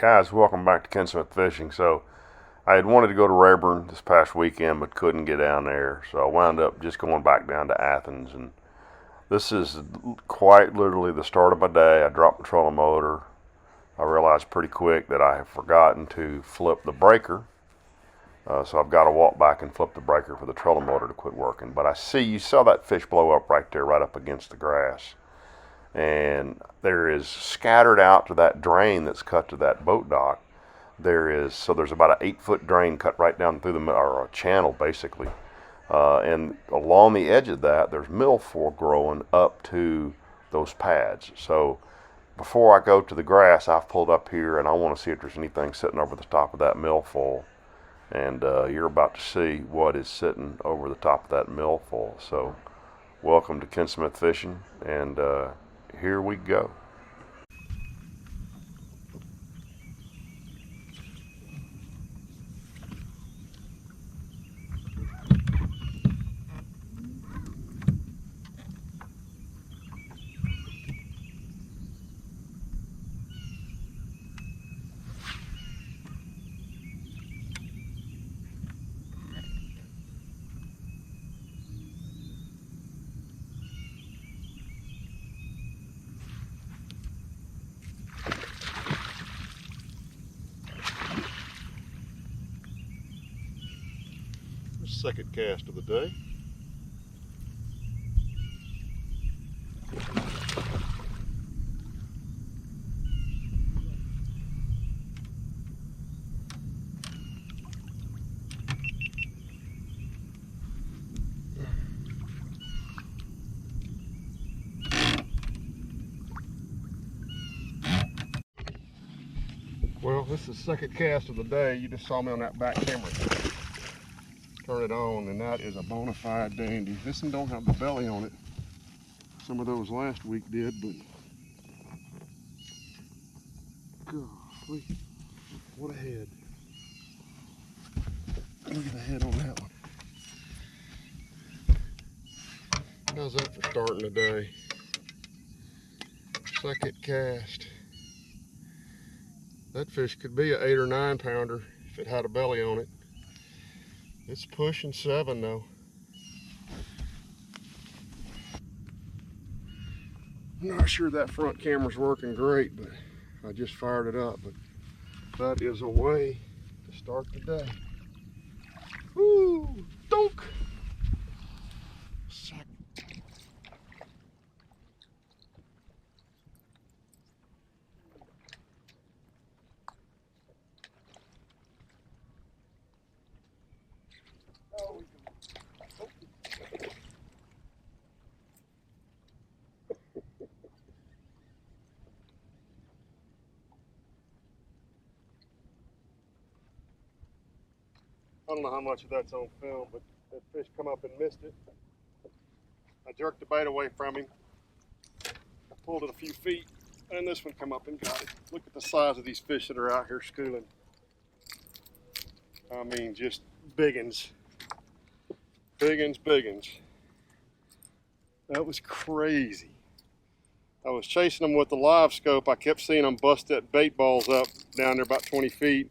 Guys, welcome back to Ken Smith Fishing. So I had wanted to go to Rayburn this past weekend but couldn't get down there, so I wound up just going back down to Athens. And this is quite literally the start of my day. I dropped the trolling motor. I realized pretty quick that I have forgotten to flip the breaker, so I've got to walk back and flip the breaker for the trolling motor to quit working. But you saw that fish blow up right there, right up against the grass. And there is scattered out to that drain that's cut to that boat dock. There's about an 8-foot drain cut right down through or a channel basically. And along the edge of that, there's milfoil growing up to those pads. So before I go to the grass, I've pulled up here and I want to see if there's anything sitting over the top of that milfoil. And you're about to see what is sitting over the top of that milfoil. So welcome to Ken Smith Fishing, and here we go. Second cast of the day. Well, this is the second cast of the day. You just saw me on that back camera. Turn it on, and that is a bona fide dandy. This one don't have the belly on it. Some of those last week did, but golly, what a head. Look at the head on that one. How's that for starting the day? Second cast. That fish could be an 8 or 9 pounder if it had a belly on it. It's pushing 7 though. I'm not sure that front camera's working great, but I just fired it up. But that is a way to start the day. Woo! Donk! Sack. I don't know how much of that's on film, but that fish come up and missed it. I jerked the bait away from him. I pulled it a few feet, and this one come up and got it. Look at the size of these fish that are out here schooling. I mean, just biggins. Biggins, biggins. That was crazy. I was chasing them with the live scope. I kept seeing them bust that bait balls up down there about 20 feet.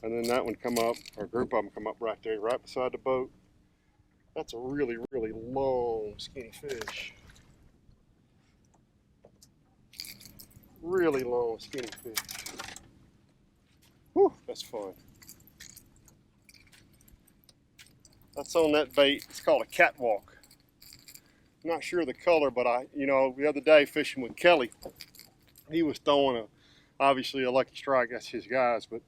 And then that one come up, or a group of them come up right there, right beside the boat. That's a really, really long, skinny fish. Really long, skinny fish. Whew, that's fun. That's on that bait. It's called a catwalk. I'm not sure of the color, but the other day fishing with Kelly, he was throwing obviously a Lucky Strike. That's his guys, but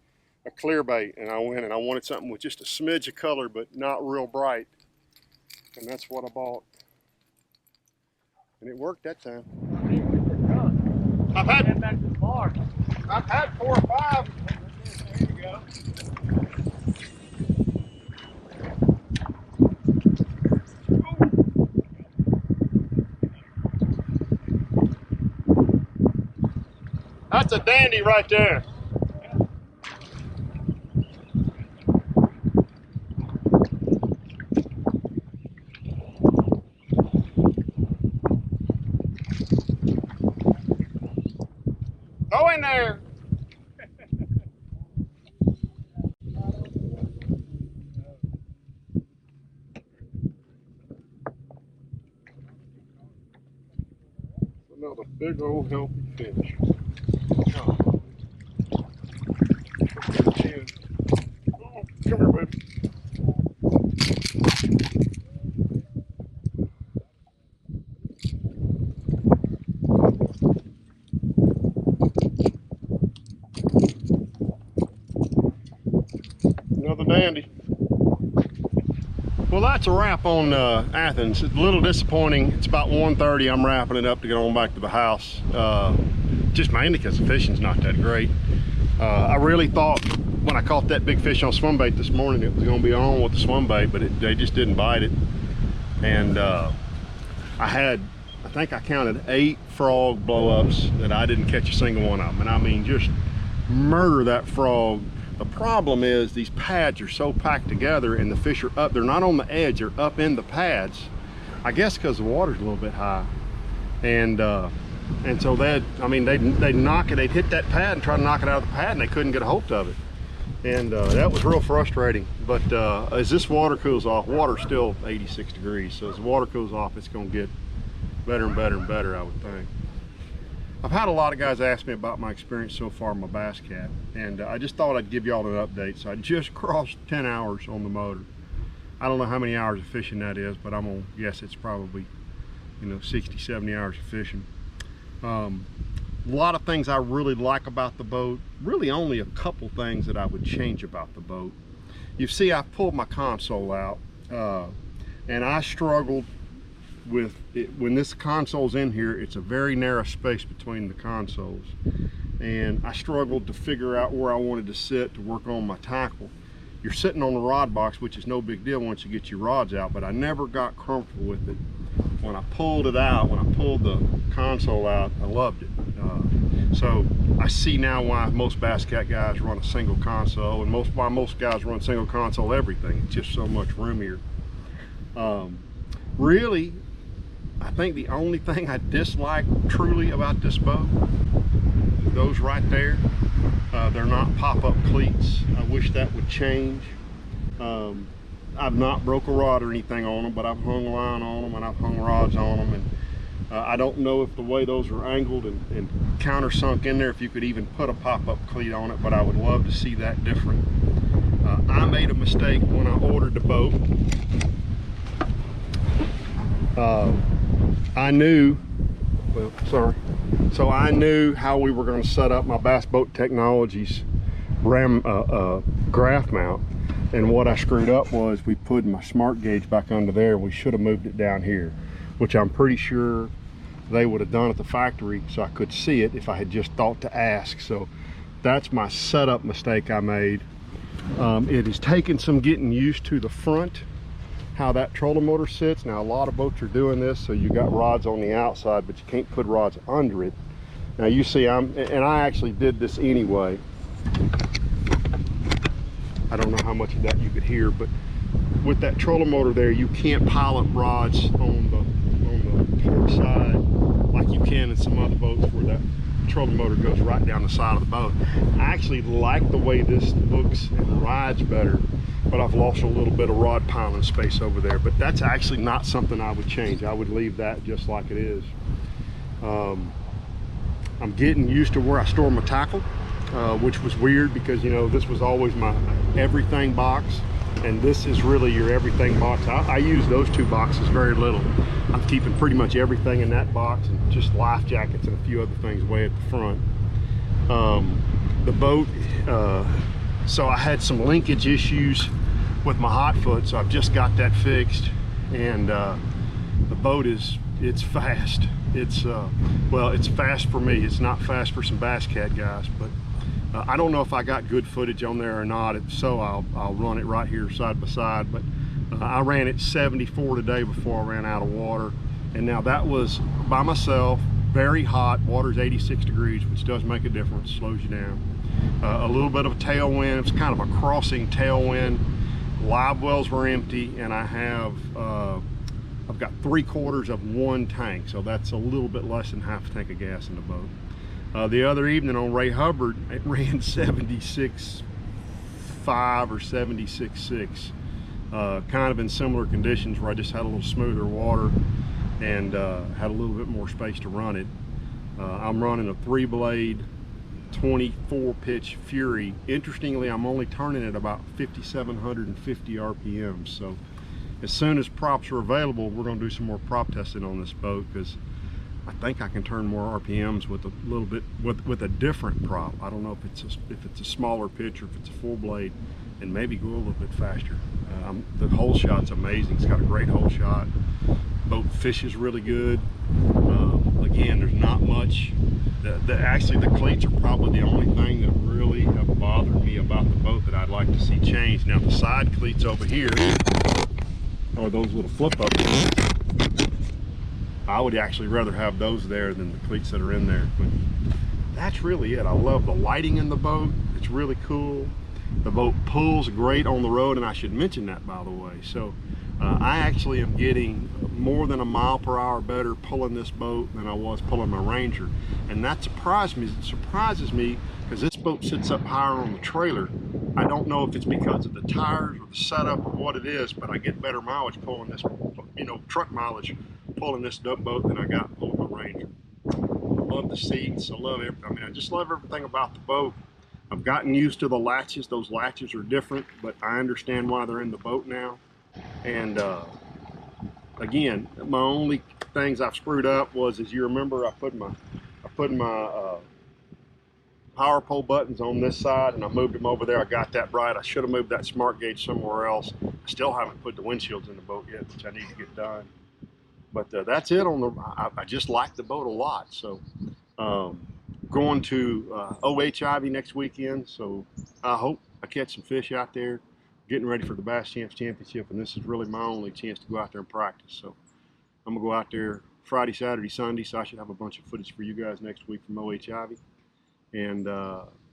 a clear bait, and I went and I wanted something with just a smidge of color but not real bright, and that's what I bought, and it worked that time. I've had 4 or 5. There you go. That's a dandy right there. Go in there. Big old healthy fish. Oh, come here, baby. Another dandy. Well, that's a wrap on Athens. It's a little disappointing. It's about 1:30. I'm wrapping it up to get on back to the house. Just mainly because the fishing's not that great. I really thought when I caught that big fish on swim bait this morning, it was going to be on with the swim bait, but they just didn't bite it. And I think I counted 8 frog blow-ups that I didn't catch a single one of them. And I mean, just murder that frog. The problem is these pads are so packed together and the fish are up. They're not on the edge, they're up in the pads. I guess because the water's a little bit high. And so they'd knock it, they'd hit that pad and try to knock it out of the pad and they couldn't get a hold of it. And that was real frustrating. But as this water cools off, water's still 86 degrees. So as the water cools off, it's gonna get better and better and better, I would think. I've had a lot of guys ask me about my experience so far on my Bass Cat, and I just thought I'd give y'all an update. So I just crossed 10 hours on the motor. I don't know how many hours of fishing that is, but I'm gonna guess it's probably, 60, 70 hours of fishing. A lot of things I really like about the boat. Really only a couple things that I would change about the boat. You see, I pulled my console out, and I struggled with it. When this console's in here, it's a very narrow space between the consoles, and I struggled to figure out where I wanted to sit to work on my tackle. You're sitting on the rod box, which is no big deal once you get your rods out, but I never got comfortable with it. When I pulled it out, when I pulled the console out, I loved it. So I see now why most Bass Cat guys run a single console, and why most guys run single console everything. It's just so much roomier. Really, I think the only thing I dislike truly about this boat, those right there, they're not pop-up cleats. I wish that would change. I've not broke a rod or anything on them, but I've hung line on them and I've hung rods on them, and I don't know if the way those are angled and countersunk in there, if you could even put a pop-up cleat on it, but I would love to see that different. I made a mistake when I ordered the boat. I knew how we were going to set up my Bass Boat Technologies graph mount, and what I screwed up was we put my smart gauge back under there. We should have moved it down here, which I'm pretty sure they would have done at the factory so I could see it if I had just thought to ask. So that's my setup mistake I made. It has taken some getting used to the front, how that trolling motor sits. Now a lot of boats are doing this, so you got rods on the outside, but you can't put rods under it. Now you see, I actually did this anyway. I don't know how much of that you could hear, but with that trolling motor there, you can't pile up rods on the port side like you can in some other boats where that trolling motor goes right down the side of the boat. I actually like the way this looks and rides better, but I've lost a little bit of rod piling space over there. But that's actually not something I would change. I would leave that just like it is. I'm getting used to where I store my tackle, which was weird because, this was always my everything box, and this is really your everything box. I use those two boxes very little. I'm keeping pretty much everything in that box, and just life jackets and a few other things way at the front. The boat, so I had some linkage issues with my hot foot, so I've just got that fixed, and the boat it's fast. Well, it's fast for me. It's not fast for some Bass Cat guys, but I don't know if I got good footage on there or not. If so, I'll run it right here side by side. But I ran it 74 today before I ran out of water, and now that was by myself, very hot. Water's 86 degrees, which does make a difference, slows you down. A little bit of a tailwind. It's kind of a crossing tailwind. Live wells were empty, and I've got 3/4 of one tank, so that's a little bit less than half a tank of gas in the boat. The other evening on Ray Hubbard, it ran 76.5 or 76.6, kind of in similar conditions where I just had a little smoother water and had a little bit more space to run it. I'm running a 3-blade 24 pitch Fury. Interestingly, I'm only turning at about 5,750 RPM. So as soon as props are available, we're going to do some more prop testing on this boat, because I think I can turn more RPMs with a little bit with a different prop. I don't know if it's a smaller pitch or if it's a full blade, and maybe go a little bit faster. The hole shot's amazing. It's got a great hole shot. Boat fishes really good. Again, there's not much. Actually, the cleats are probably the only thing that really have bothered me about the boat that I'd like to see changed. Now, the side cleats over here are those little flip-up cleats. I would actually rather have those there than the cleats that are in there. But that's really it. I love the lighting in the boat. It's really cool. The boat pulls great on the road, and I should mention that, by the way. So I actually am getting more than a mile per hour better pulling this boat than I was pulling my Ranger, and that surprises me because this boat sits up higher on the trailer. I don't know if it's because of the tires or the setup or what it is, but I get better mileage pulling this, truck mileage pulling this boat than I got pulling my Ranger. I love the seats. I love everything. I just love everything about the boat. I've gotten used to the latches. Those latches are different, but I understand why they're in the boat now. And again, my only things I've screwed up was, as you remember, I put my power pole buttons on this side, and I moved them over there. I got that right. I should have moved that smart gauge somewhere else. I still haven't put the windshields in the boat yet, which I need to get done. But that's it on the. I just like the boat a lot. So going to OH Ivy next weekend. So I hope I catch some fish out there. Getting ready for the Bass Champs Championship, and this is really my only chance to go out there and practice. So I'm gonna go out there Friday, Saturday, Sunday. So I should have a bunch of footage for you guys next week from OH Ivy, and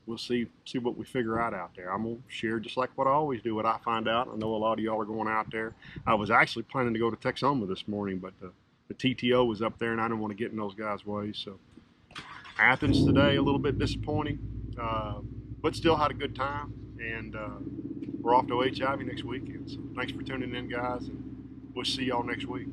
we'll see what we figure out there. I'm gonna share just like what I always do, what I find out. I know a lot of y'all are going out there. I was actually planning to go to Texoma this morning, but the TTO was up there, and I didn't want to get in those guys' ways. So Athens today, a little bit disappointing, but still had a good time, and we're off to OH Ivy next weekend. So thanks for tuning in, guys, and we'll see y'all next week.